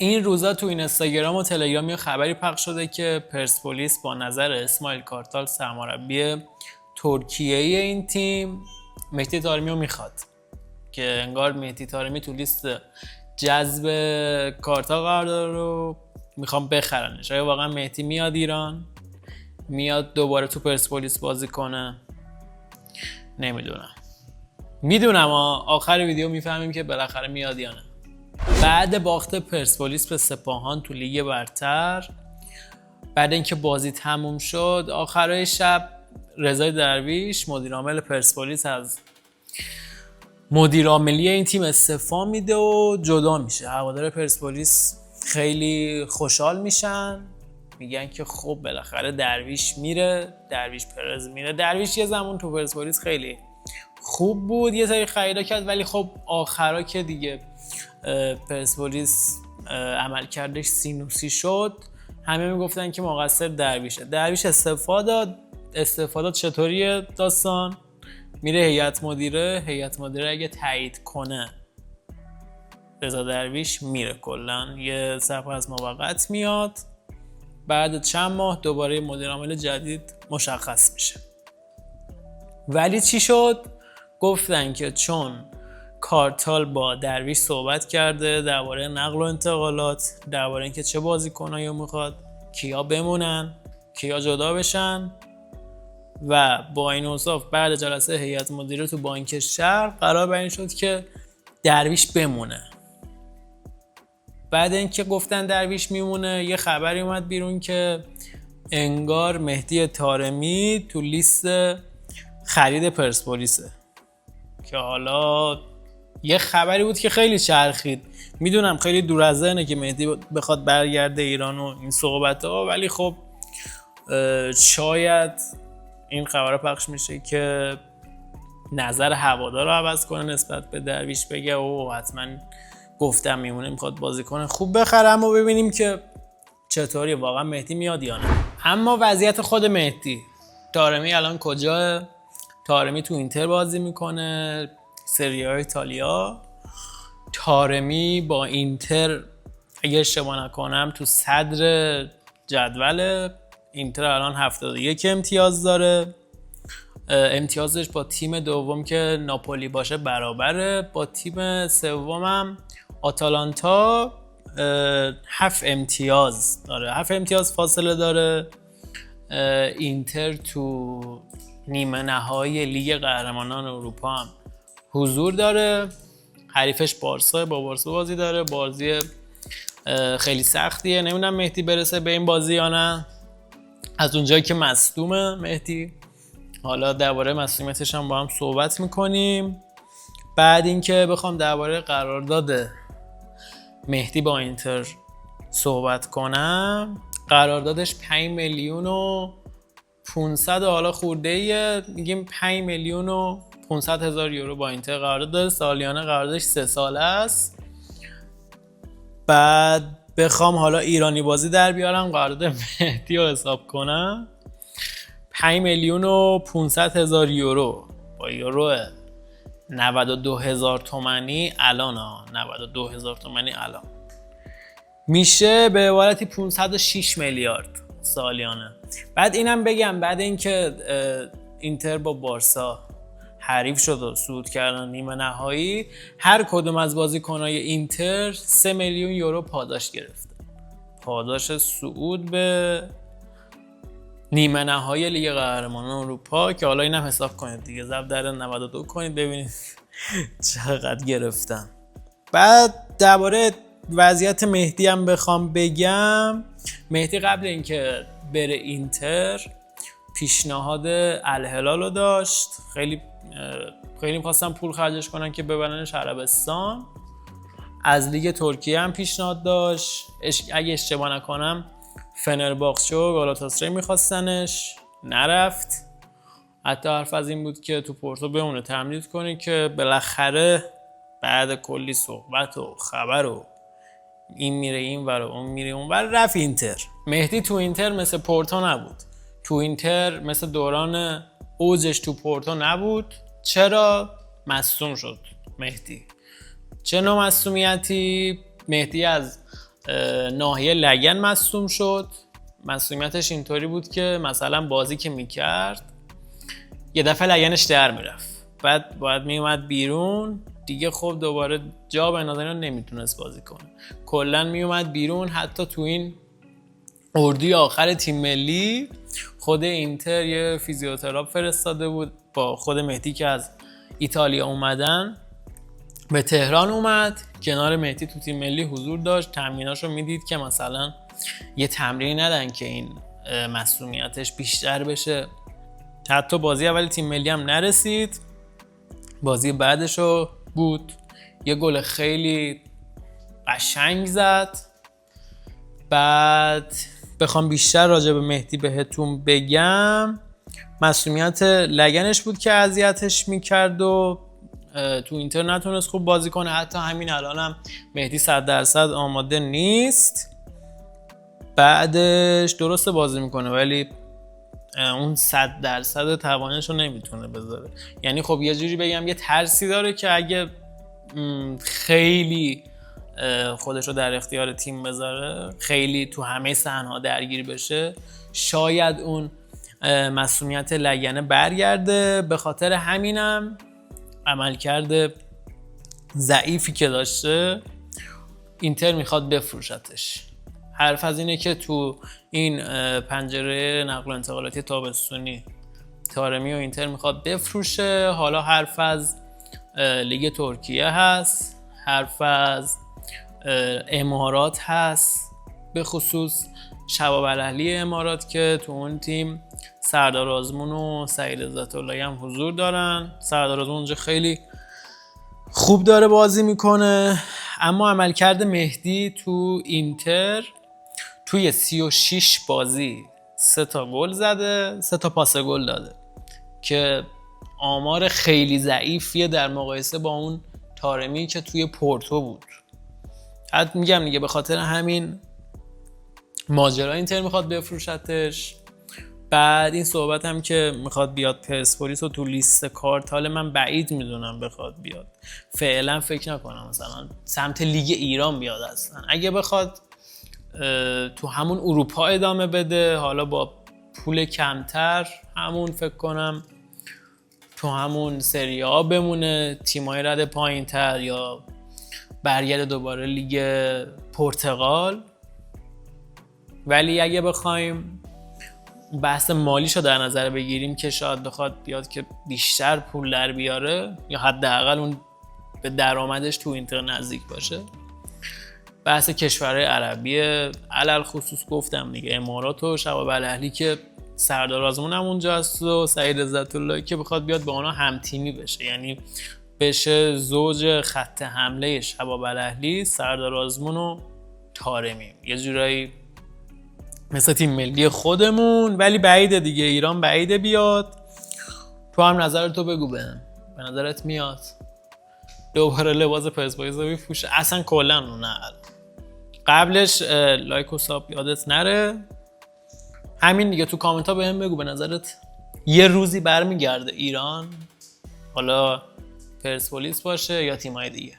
این روزا تو اینستاگرام و تلگرام یه خبری پخش شده که پرسپولیس با نظر اسماعیل کارتال سرمربی ترکیه این تیم مهدی طارمی رو میخواد، که انگار مهدی طارمی تو لیست جذب کارتال قرار داره رو میخوام بخرنش. آیا واقعا مهدی میاد ایران؟ میاد دوباره تو پرسپولیس بازی کنه؟ نمیدونم. میدونم آخر ویدیو میفهمیم که بالاخره میاد یا نه. بعد باخت پرسپولیس به سپاهان تو لیگ برتر، بعد اینکه بازی تموم شد، آخرای شب رضا درویش مدیر عامل پرسپولیس از مدیر عاملی این تیم استعفا میده و جدا میشه. هوادار پرسپولیس خیلی خوشحال میشن، میگن که خب بالاخره درویش میره، درویش پرز میره. درویش یه زمان تو پرسپولیس خیلی خوب بود، یه سری خریدا کرد، ولی خب آخرا که دیگه پرسپولیس عملکردش سینوسی شد، همه میگفتن که مقصر درویشه. درویش استعفا داد. چطوریه داستان؟ میره هیئت مدیره اگه تایید کنه رضا درویش میره، کلا یه سرپرست موقت میاد، بعد چند ماه دوباره مدیر عامل جدید مشخص میشه. ولی چی شد؟ گفتن که چون کارتال با درویش صحبت کرده درباره نقل و انتقالات، درباره اینکه چه بازیکنایی میخواد، کیا بمونن، کیا جدا بشن، و با این اوصاف بعد جلسه هیئت مدیره تو بانک شهر قرار بر این شد که درویش بمونه. بعد اینکه گفتن درویش میمونه، یه خبری اومد بیرون که انگار مهدی طارمی تو لیست خرید پرسپولیسه، که حالا یه خبری بود که خیلی چرخید. میدونم خیلی دور از ذهنه که مهدی بخواد برگرده ایران و این صحبت‌ها، ولی خب شاید این خبر پخش میشه که نظر هوادار رو عوض کنه نسبت به درویش، بگه او حتما گفتم میمونه، میخواد بازیکن خوب بخرم و ببینیم که چطوری واقعا مهدی میاد یا نه. اما وضعیت خود مهدی طارمی الان کجاه؟ طارمی تو اینتر بازی میکنه، سری آ ایتالیا. طارمی با اینتر اگه اشتباه نکنم تو صدر جدول. اینتر الان 71 امتیاز داره، امتیازش با تیم دوم که ناپولی باشه برابره، با تیم سومم آتالانتا 7 امتیاز داره، 7 امتیاز فاصله داره. اینتر تو نیمه نهایی لیگ قهرمانان اروپا هم حضور داره. حریفش بارسا، با بارسا بازی داره، بازی خیلی سختیه. نمیدونم مهدی برسه به این بازی یا نه، از اونجایی که مصدومه مهدی. حالا درباره مصدومیتش هم با هم صحبت میکنیم. بعد اینکه بخوام درباره قرارداد مهدی با اینتر صحبت کنم، قراردادش 5 میلیون و 500 حالا خورده ایه، میگیم 5 میلیون و 500 هزار یورو با اینتر قرارداد داره. سالیانه قراردادش 3 ساله است. بعد بخوام حالا ایرانی بازی در بیارم قرارداد مهدی رو حساب کنم، 5 میلیون و 500 هزار یورو با یورو 92,000 تومانی الان 92,000 تومانی الان میشه به عبارتی 506 میلیارد سالیانه. بعد اینم بگم، بعد اینکه اینتر با بارسا حریف شد و صعود کردن نیمه نهایی، هر کدوم از بازیکن‌های اینتر 3 میلیون یورو پاداش گرفته، پاداش صعود به نیمه نهایی لیگ قهرمانان اروپا، که حالا اینم حساب کنید دیگه، ضرب در 92 کنید ببینید چقدر گرفتن. بعد درباره وضعیت مهدی هم بخوام بگم، مهدی قبل اینکه بره اینتر پیشنهاد الهلال رو داشت، خیلی می‌خواستن پول خرجش کنن که ببرنش عربستان. از لیگ ترکیه هم پیشنهاد داشت، اگه اشتباه نکنم فنرباغچه و گالاتاسرای میخواستنش، نرفت. حتی حرف از این بود که تو پورتو بمونه تمدید کنه، که بالاخره بعد کلی صحبت و خبر و این میره این ور و اون میره اون ور رفت اینتر. مهدی تو اینتر مثل پورتو نبود، تو اینتر مثل دوران اوجش تو پورتو نبود. چرا؟ مصدوم شد مهدی. چه نوع مصدومیتی؟ مهدی از ناحیه لگن مصدوم شد. مصدومیتش اینطوری بود که مثلا بازی که میکرد یه دفعه لگنش در میرفت، بعد باید میومد بیرون دیگه، خب دوباره جا به نظر نمیتونست بازی کنه، کلا میومد بیرون. حتی تو این اردوی آخر تیم ملی خود اینتر یه فیزیوتراپ فرستاده بود با خود مهدی که از ایتالیا اومدن، به تهران اومد کنار مهدی تو تیم ملی حضور داشت، تمریناشو میدید که مثلا یه تمرین ندن که این مسئولیتش بیشتر بشه. حتی بازی اول تیم ملی هم نرسید، بازی بعدشو بود، یه گل خیلی قشنگ زد. بعد بخوام بیشتر راجع به مهدی بهتون بگم، مسئولیت لگنش بود که اذیتش میکرد و تو اینتر نتونست خوب بازی کنه. حتی همین الان هم مهدی 100% آماده نیست. بعدش درسته بازی میکنه ولی اون 100% توانش رو نمیتونه بذاره. یعنی خب یه جوری بگم یه ترسی داره که اگه خیلی خودش رو در اختیار تیم بذاره، خیلی تو همه صحنه‌ها درگیر بشه، شاید اون مسئولیت لگنه برگرده. به خاطر همینم عملکرد ضعیفی که داشته اینتر میخواد بفروشتش. حرف از اینه که تو این پنجره نقل و انتقالاتی تابستونی طارمی و اینتر میخواد بفروشه. حالا حرف از لیگ ترکیه هست، حرف از امارات هست، به خصوص شباب الاهلی امارات که تو اون تیم سردار آزمون و سعید عزت‌اللهی هم حضور دارن. سردار آزمون اونجا خیلی خوب داره بازی میکنه، اما عملکرد مهدی تو اینتر توی 36 بازی 3 تا گل زده، 3 تا پاس گل داده که آمار خیلی ضعیفیه در مقایسه با اون طارمی که توی پورتو بود. حتی میگم دیگه به خاطر همین ماجرا اینتر میخواد بفروشتش. بعد این صحبت هم که میخواد بیاد پرسپولیس و تو لیست کارتال من بعید میدونم بخواد بیاد. فعلا فکر نکنم مثلا سمت لیگ ایران بیاد اصلا. اگه بخواد تو همون اروپا ادامه بده، حالا با پول کمتر، همون فکر کنم تو همون سری آ بمونه، تیمای رده پایین تر، یا برگرده دوباره لیگ پرتغال. ولی اگه بخوایم بحث مالیشو در نظر بگیریم که شاید بخواد بیاد که بیشتر پول در بیاره یا حداقل اون به درآمدش تو اینتر نزدیک باشه، بحث کشورهای عربی علل خصوص گفتم دیگه، امارات و شباب الاهلی که سردار آزمون هم اونجاست و سعید عزت‌اللهی که بخواد بیاد با اونا هم تیمی بشه، یعنی بشه زوج خط حمله شباب الاهلی، سردار آزمون و طارمی، یه جورایی مثل تیم ملی خودمون. ولی بعیده دیگه، ایران بعیده بیاد. تو هم نظرتو بگو به نظرت میاد دوباره لباس پرسپولیس رو بپوشه؟ اصلا کلا نه، قبلش لایک و ساب یادت نره. همین دیگه، تو کامنت ها بهم بگو به نظرت یه روزی برمیگرده ایران، حالا پرسپولیس باشه یا تیمای دیگه.